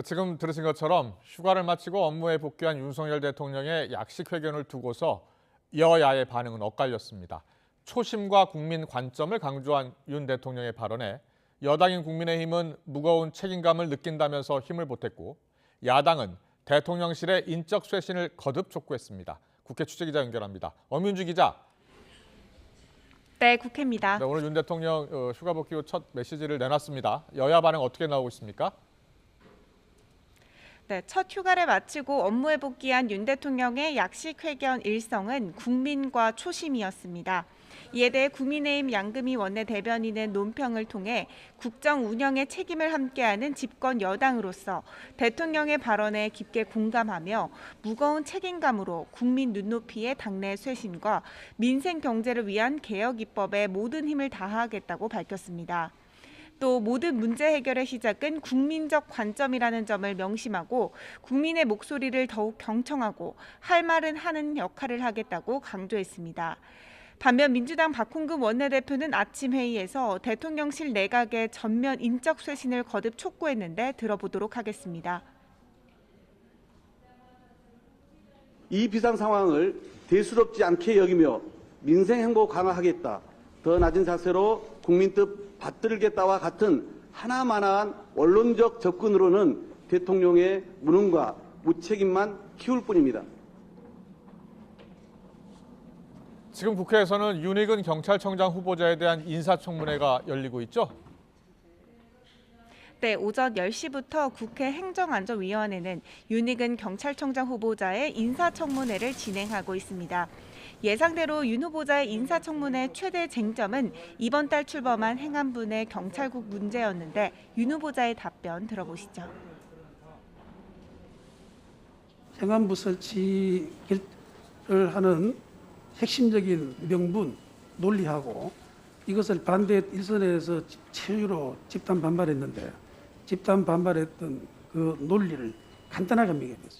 지금 들으신 것처럼 휴가를 마치고 업무에 복귀한 윤석열 대통령의 약식 회견을 두고서 여야의 반응은 엇갈렸습니다. 초심과 국민 관점을 강조한 윤 대통령의 발언에 여당인 국민의힘은 무거운 책임감을 느낀다면서 힘을 보탰고 야당은 대통령실의 인적 쇄신을 거듭 촉구했습니다. 국회 취재기자 연결합니다. 엄윤주 기자. 네, 국회입니다. 네, 오늘 윤 대통령 휴가 복귀 후 첫 메시지를 내놨습니다. 여야 반응 어떻게 나오고 있습니까? 네, 첫 휴가를 마치고 업무에 복귀한 윤 대통령의 약식 회견 일성은 국민과 초심이었습니다. 이에 대해 국민의힘 양금희 원내대변인은 논평을 통해 국정 운영의 책임을 함께하는 집권 여당으로서 대통령의 발언에 깊게 공감하며 무거운 책임감으로 국민 눈높이의 당내 쇄신과 민생 경제를 위한 개혁 입법에 모든 힘을 다하겠다고 밝혔습니다. 또 모든 문제 해결의 시작은 국민적 관점이라는 점을 명심하고 국민의 목소리를 더욱 경청하고 할 말은 하는 역할을 하겠다고 강조했습니다. 반면 민주당 박홍근 원내대표는 아침 회의에서 대통령실 내각의 전면 인적 쇄신을 거듭 촉구했는데 들어보도록 하겠습니다. 이 비상 상황을 대수롭지 않게 여기며 민생 행보 강화하겠다. 더 낮은 자세로 국민 뜻 받들겠다와 같은 하나만한 원론적 접근으로는 대통령의 무능과 무책임만 키울 뿐입니다. 지금 국회에서는 윤익은 경찰청장 후보자에 대한 인사청문회가 열리고 있죠? 네, 오전 10시부터 국회 행정안전위원회는 윤익은 경찰청장 후보자의 인사청문회를 진행하고 있습니다. 예상대로 윤 후보자의 인사청문회 최대 쟁점은 이번 달 출범한 행안부의 경찰국 문제였는데 윤 후보자의 답변 들어보시죠. 행안부 설치를 하는 핵심적인 명분, 논리하고 이것을 반대 일선에서 최유로 집단 반발했는데 집단 반발했던 그 논리를 간단하게 명했습니다.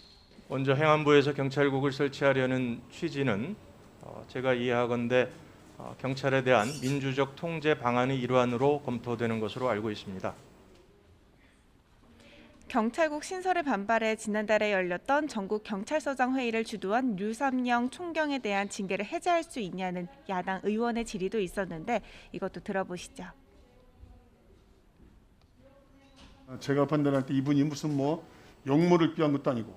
먼저 행안부에서 경찰국을 설치하려는 취지는 제가 이해하건대 경찰에 대한 민주적 통제 방안의 일환으로 검토되는 것으로 알고 있습니다. 경찰국 신설에 반발해 지난달에 열렸던 전국 경찰서장 회의를 주도한 류삼영 총경에 대한 징계를 해제할 수 있냐는 야당 의원의 질의도 있었는데 이것도 들어보시죠. 제가 판단할 때 이분이 무슨 역모를 피한 것도 아니고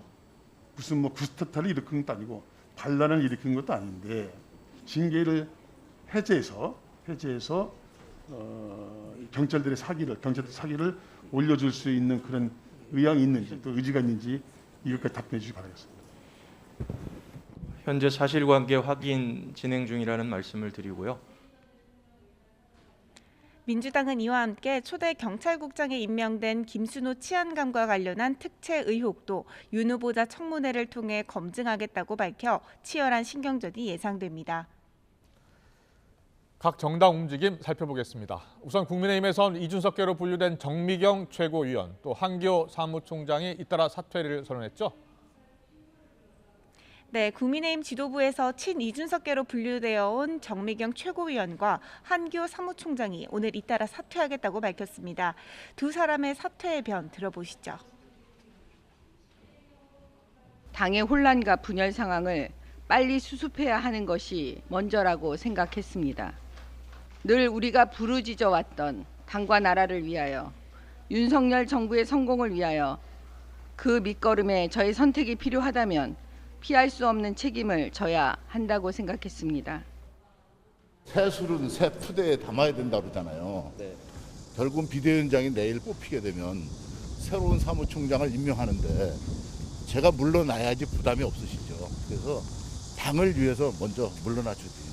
무슨 구스타타를 일으킨 것도 아니고 반란을 일으킨 것도 아닌데 징계를 해제해서 경찰들의 사기를 올려줄 수 있는 그런 의향이 있는지 또 의지가 있는지 이것까지 답변해 주시기 바라겠습니다. 현재 사실관계 확인 진행 중이라는 말씀을 드리고요. 민주당은 이와 함께 초대 경찰국장에 임명된 김순호 치안감과 관련한 특채 의혹도 윤 후보자 청문회를 통해 검증하겠다고 밝혀 치열한 신경전이 예상됩니다. 각 정당 움직임 살펴보겠습니다. 우선 국민의힘에선 이준석계로 분류된 정미경 최고위원, 또 한교 사무총장이 잇따라 사퇴를 선언했죠? 네, 국민의힘 지도부에서 친이준석계로 분류되어 온 정미경 최고위원과 한교 사무총장이 오늘 잇따라 사퇴하겠다고 밝혔습니다. 두 사람의 사퇴의 변 들어보시죠. 당의 혼란과 분열 상황을 빨리 수습해야 하는 것이 먼저라고 생각했습니다. 늘 우리가 부르짖어 왔던 당과 나라를 위하여 윤석열 정부의 성공을 위하여 그 밑거름에 저의 선택이 필요하다면 피할 수 없는 책임을 져야 한다고 생각했습니다. 새 술은 새 푸대에 담아야 된다고 그러잖아요. 네. 결국은 비대위원장이 내일 뽑히게 되면 새로운 사무총장을 임명하는데 제가 물러나야지 부담이 없으시죠. 그래서 당을 위해서 먼저 물러나 주세요.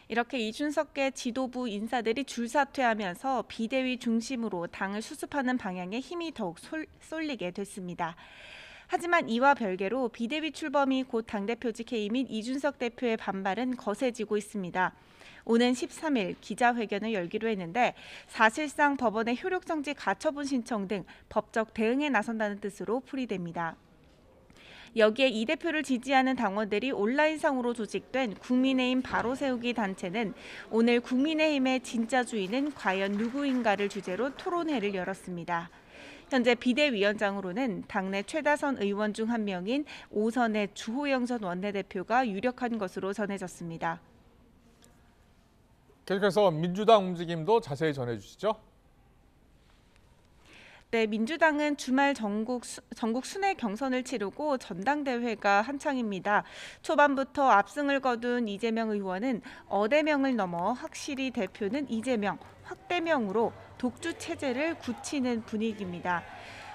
이렇게 이준석계 지도부 인사들이 줄사퇴하면서 비대위 중심으로 당을 수습하는 방향에 힘이 더욱 쏠리게 됐습니다. 하지만 이와 별개로 비대위 출범이 곧 당대표직 해임인 이준석 대표의 반발은 거세지고 있습니다. 오는 13일 기자회견을 열기로 했는데 사실상 법원의 효력정지 가처분 신청 등 법적 대응에 나선다는 뜻으로 풀이됩니다. 여기에 이 대표를 지지하는 당원들이 온라인상으로 조직된 국민의힘 바로세우기 단체는 오늘 국민의힘의 진짜 주인은 과연 누구인가를 주제로 토론회를 열었습니다. 현재 비대위원장으로는 당내 최다선 의원 중 한 명인 오선의 주호영 전 원내대표가 유력한 것으로 전해졌습니다. 계속해서 민주당 움직임도 자세히 전해주시죠. 네, 민주당은 주말 전국 순회 경선을 치르고 전당대회가 한창입니다. 초반부터 압승을 거둔 이재명 의원은 어대명을 넘어 확실히 대표는 이재명, 확대명으로 독주 체제를 굳히는 분위기입니다.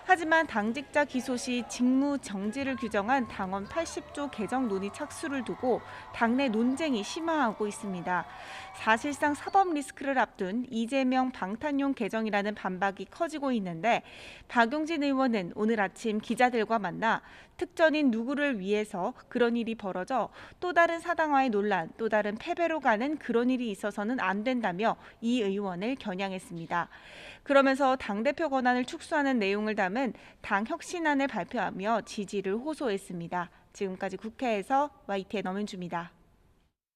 하지만 당직자 기소 시 직무 정지를 규정한 당원 80조 개정 논의 착수를 두고 당내 논쟁이 심화하고 있습니다. 사실상 사법 리스크를 앞둔 이재명 방탄용 개정이라는 반박이 커지고 있는데 박용진 의원은 오늘 아침 기자들과 만나 특전인 누구를 위해서 그런 일이 벌어져 또 다른 사당화의 논란, 또 다른 패배로 가는 그런 일이 있어서는 안 된다며 이 의원을 겨냥했습니다. 그러면서 당대표 권한을 축소하는 내용을 담은 당 혁신안을 발표하며 지지를 호소했습니다. 지금까지 국회에서 YTN 엄은주입니다.